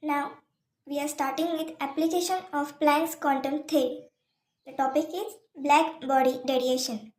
Now, we are starting with application of Planck's quantum theory. The topic is black body radiation.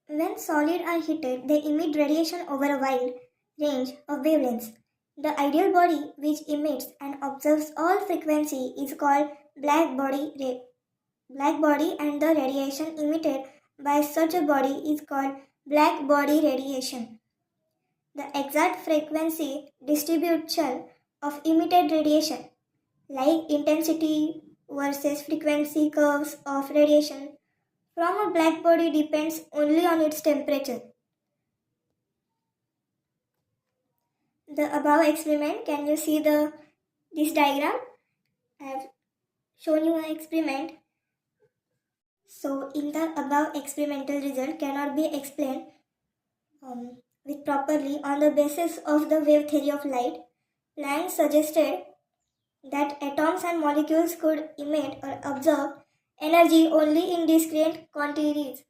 When solid are heated, they emit radiation over a wide range of wavelengths. The ideal body, which emits and observes all frequency, is called black body, and the radiation emitted by such a body is called black body radiation. The exact frequency distribution of emitted radiation, like intensity versus frequency curves of radiation from a black body, depends only on its temperature. The above experiment, can you see this diagram? I have shown you an experiment. So in the above experimental result cannot be explained with properly on the basis of the wave theory of light. Planck suggested that atoms and molecules could emit or absorb energy only in discrete quantities.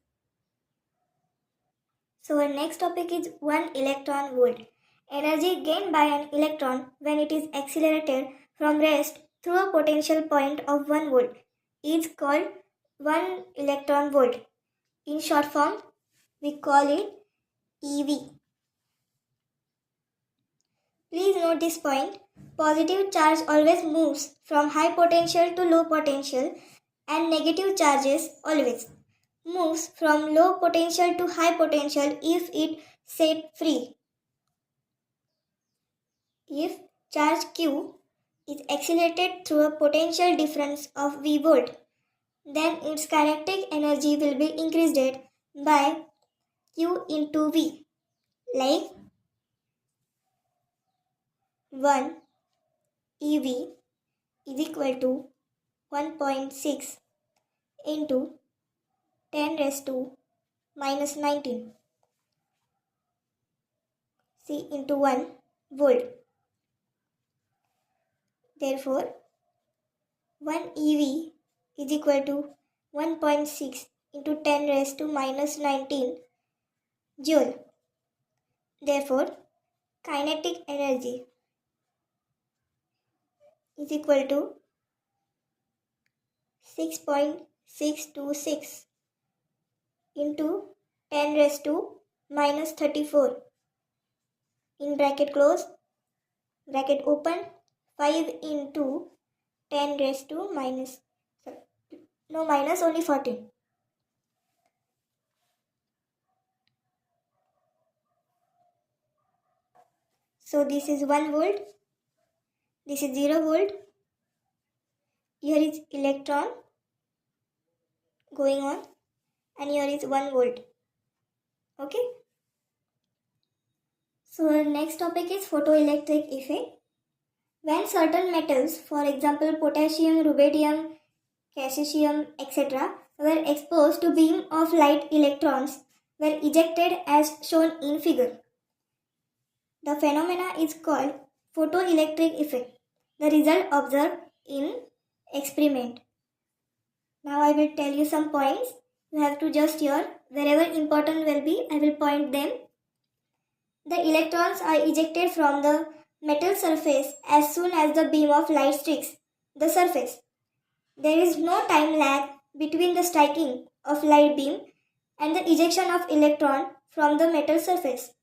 So our next topic is 1 electron volt. Energy gained by an electron when it is accelerated from rest through a potential point of 1 volt is called 1 electron volt. In short form, we call it EV. Please note this point. Positive charge always moves from high potential to low potential, and negative charges always moves from low potential to high potential if it set free. If charge Q is accelerated through a potential difference of V volt, then its kinetic energy will be increased by Q into V, like 1 EV is equal to 1.6 into 10 raised to minus 19 C into 1 volt. Therefore, 1 EV is equal to 1.6 into 10 raised to minus 19 joule. Therefore, kinetic energy is equal to 6.626 into 10 raised to minus 34 in bracket close, bracket open, 5 into 10 raised to minus, minus only 14. So this is 1 volt, this is 0 volt, here is electron going on, and here is 1 volt. Okay. So our next topic is photoelectric effect. When certain metals, for example potassium, rubidium, caesium, etc., were exposed to beam of light, electrons were ejected as shown in figure. The phenomena is called photoelectric effect. The result observed in experiment. Now I will tell you some points. You have to just hear. Wherever important will be, I will point them. The electrons are ejected from the metal surface as soon as the beam of light strikes the surface. There is no time lag between the striking of light beam and the ejection of electron from the metal surface.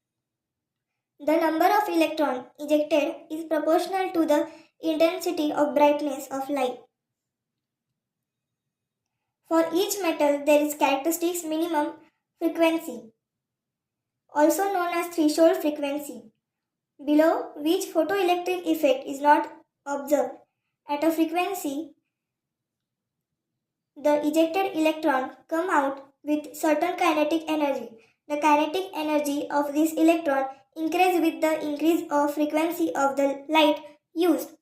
The number of electrons ejected is proportional to the intensity of brightness of light. For each metal, there is characteristic minimum frequency, also known as threshold frequency, below which photoelectric effect is not observed. At a frequency, the ejected electron come out with certain kinetic energy. The kinetic energy of this electron increases with the increase of frequency of the light used.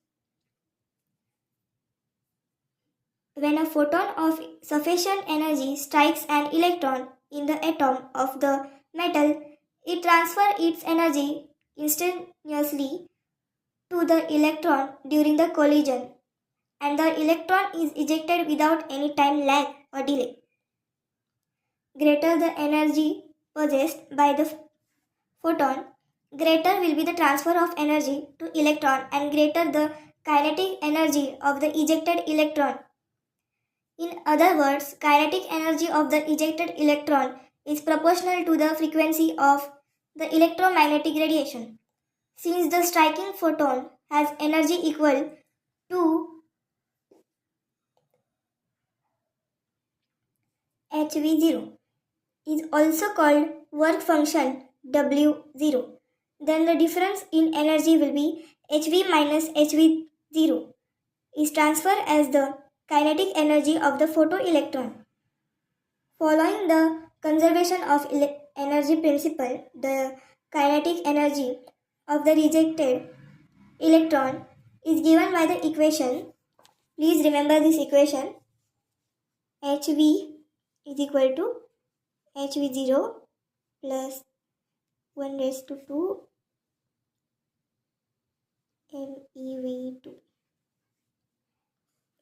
When a photon of sufficient energy strikes an electron in the atom of the metal, it transfers its energy instantaneously to the electron during the collision, and the electron is ejected without any time lag or delay. Greater the energy possessed by the photon, greater will be the transfer of energy to electron and greater the kinetic energy of the ejected electron. In other words, kinetic energy of the ejected electron is proportional to the frequency of the electromagnetic radiation. Since the striking photon has energy equal to HV0, is also called work function W0, then the difference in energy will be HV minus HV0 is transferred as the kinetic energy of the photoelectron. Following the conservation of energy principle, the kinetic energy of the rejected electron is given by the equation. Please remember this equation. HV is equal to HV0 plus 1 raised to 2 MeV2.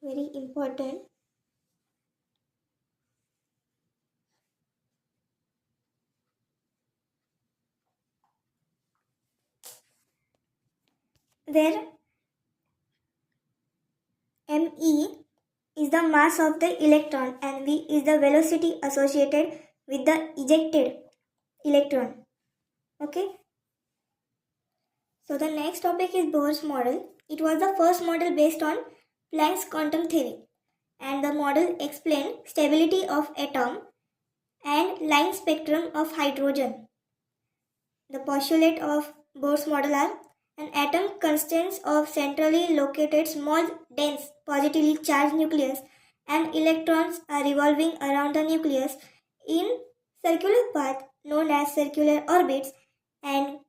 Very important. Where Me is the mass of the electron and V is the velocity associated with the ejected electron. Okay. So the next topic is Bohr's model. It was the first model based on Planck's quantum theory, and the model explained stability of atom and line spectrum of hydrogen. The postulate of Bohr's model are: an atom consists of centrally located small, dense, positively charged nucleus, and electrons are revolving around the nucleus in circular path known as circular orbits, and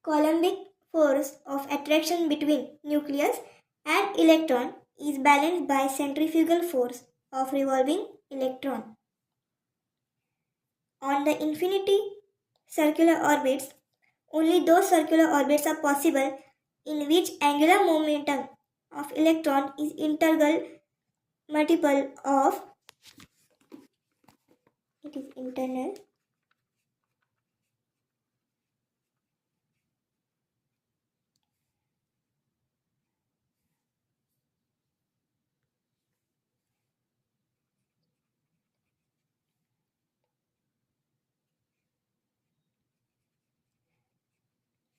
Coulombic force of attraction between nucleus and electron is balanced by centrifugal force of revolving electron. On the infinity circular orbits, only those circular orbits are possible in which angular momentum of electron is integral multiple of internal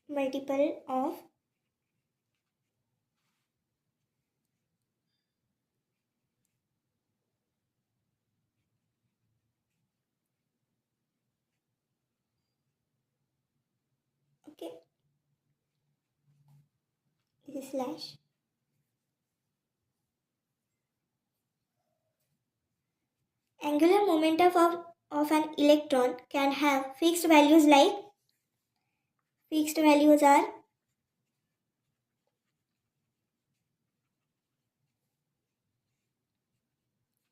multiple of okay, this is slash. Angular momentum of an electron can have fixed values like fixed values are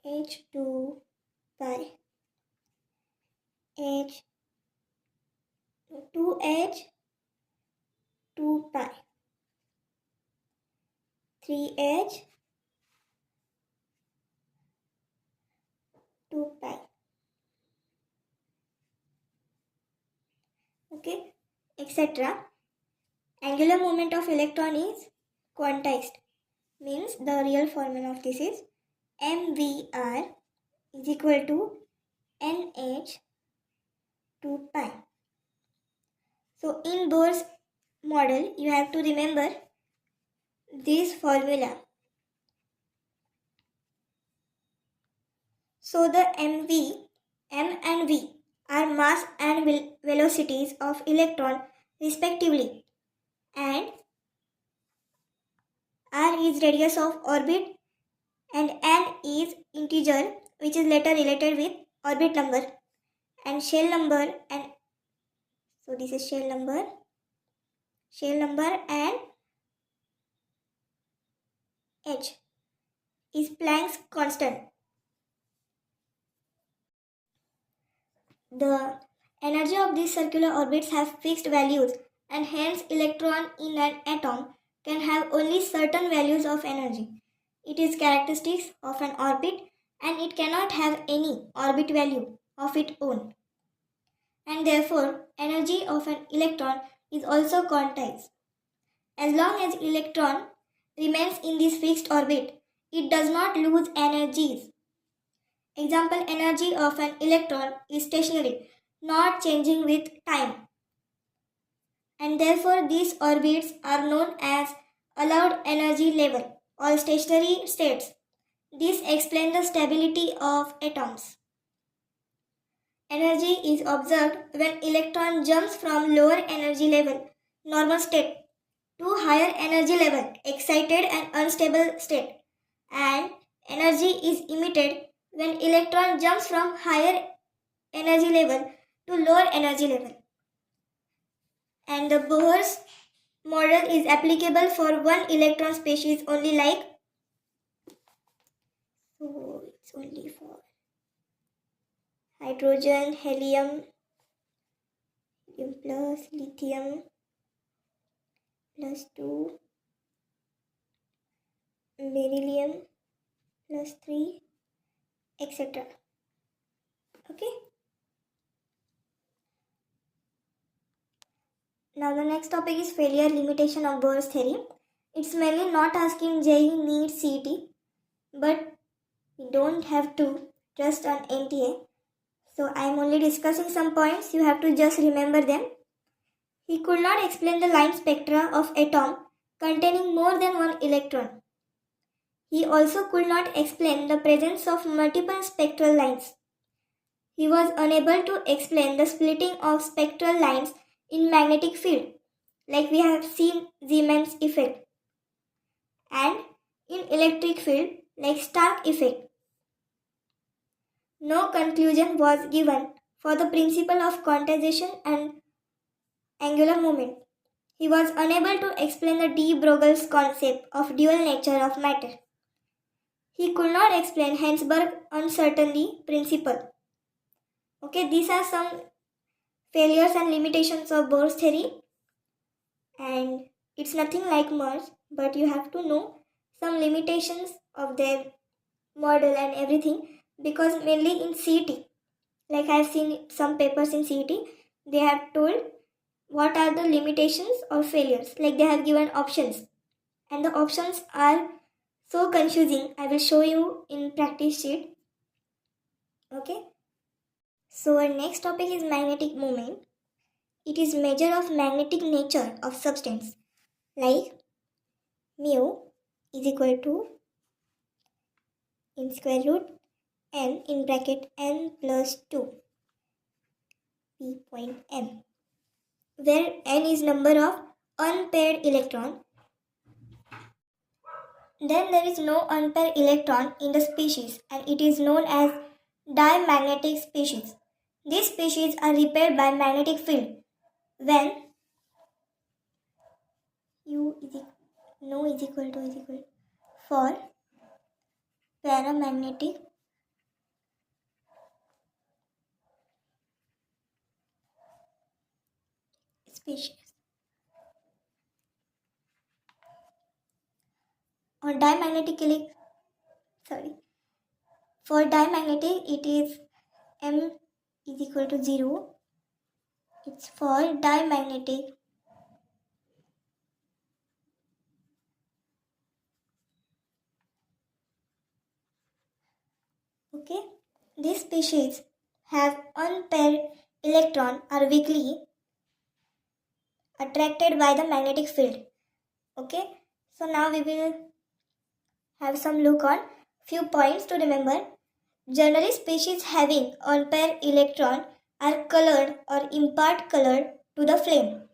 h2 pi h 2h 2 pi 3h 2 pi. Okay, etc. Angular moment of electron is quantized, means the real formula of this is mvr is equal to nh 2 pi. So in Bohr's model you have to remember this formula. So the m and v are mass and velocities of electron respectively, and r is radius of orbit and n is integer which is later related with orbit number and shell number, and so this is shell number and h is Planck's constant. The energy of these circular orbits have fixed values, and hence electron in an atom can have only certain values of energy. It is characteristics of an orbit and it cannot have any orbit value of its own. And therefore, energy of an electron is also quantized. As long as electron remains in this fixed orbit, it does not lose energies. Example, energy of an electron is stationary, not changing with time. And therefore these orbits are known as allowed energy level or stationary states. This explains the stability of atoms. Energy is observed when electron jumps from lower energy level, normal state, to higher energy level, excited and unstable state. And energy is emitted when electron jumps from higher energy level to lower energy level. And the Bohr's model is applicable for one electron species only, like, so it's only for hydrogen, helium plus lithium plus 2, beryllium plus 3, etc. Okay. Now the next topic is failure limitation of Bohr's theory. It's mainly not asking JEE, NEET, CET, but we don't have to trust on NTA. So I am only discussing some points. You have to just remember them. He could not explain the line spectra of atom containing more than one electron. He also could not explain the presence of multiple spectral lines. He was unable to explain the splitting of spectral lines in magnetic field, like we have seen Siemens effect, and in electric field, like Stark effect. No conclusion was given for the principle of quantization and angular moment. He was unable to explain the de Broglie's concept of dual nature of matter. He could not explain Heisenberg's uncertainty principle. Okay, these are some failures and limitations of Bohr's theory, and it's nothing like much, but you have to know some limitations of their model and everything, because mainly in CET, like I have seen some papers in CET, they have told what are the limitations or failures, like they have given options, and the options are so confusing. I will show you in practice sheet. Okay, so our next topic is magnetic moment. It is measure of magnetic nature of substance, like mu is equal to in square root n in bracket n plus 2 p point m, where n is number of unpaired electron. Then there is no unpaired electron in the species, and it is known as diamagnetic species. These species are repaired by magnetic field when U is no is equal to for paramagnetic species. On diamagnetic for diamagnetic it is M is equal to 0. It's for diamagnetic. Okay, these species have unpaired electron are weakly attracted by the magnetic field. Okay, so now we will have some look on few points to remember. Generally, species having unpaired electron are colored or impart color to the flame.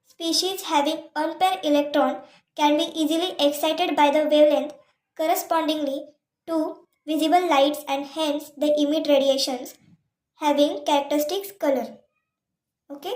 Species having unpaired electron can be easily excited by the wavelength correspondingly to visible lights, and hence they emit radiations having characteristic color. Okay.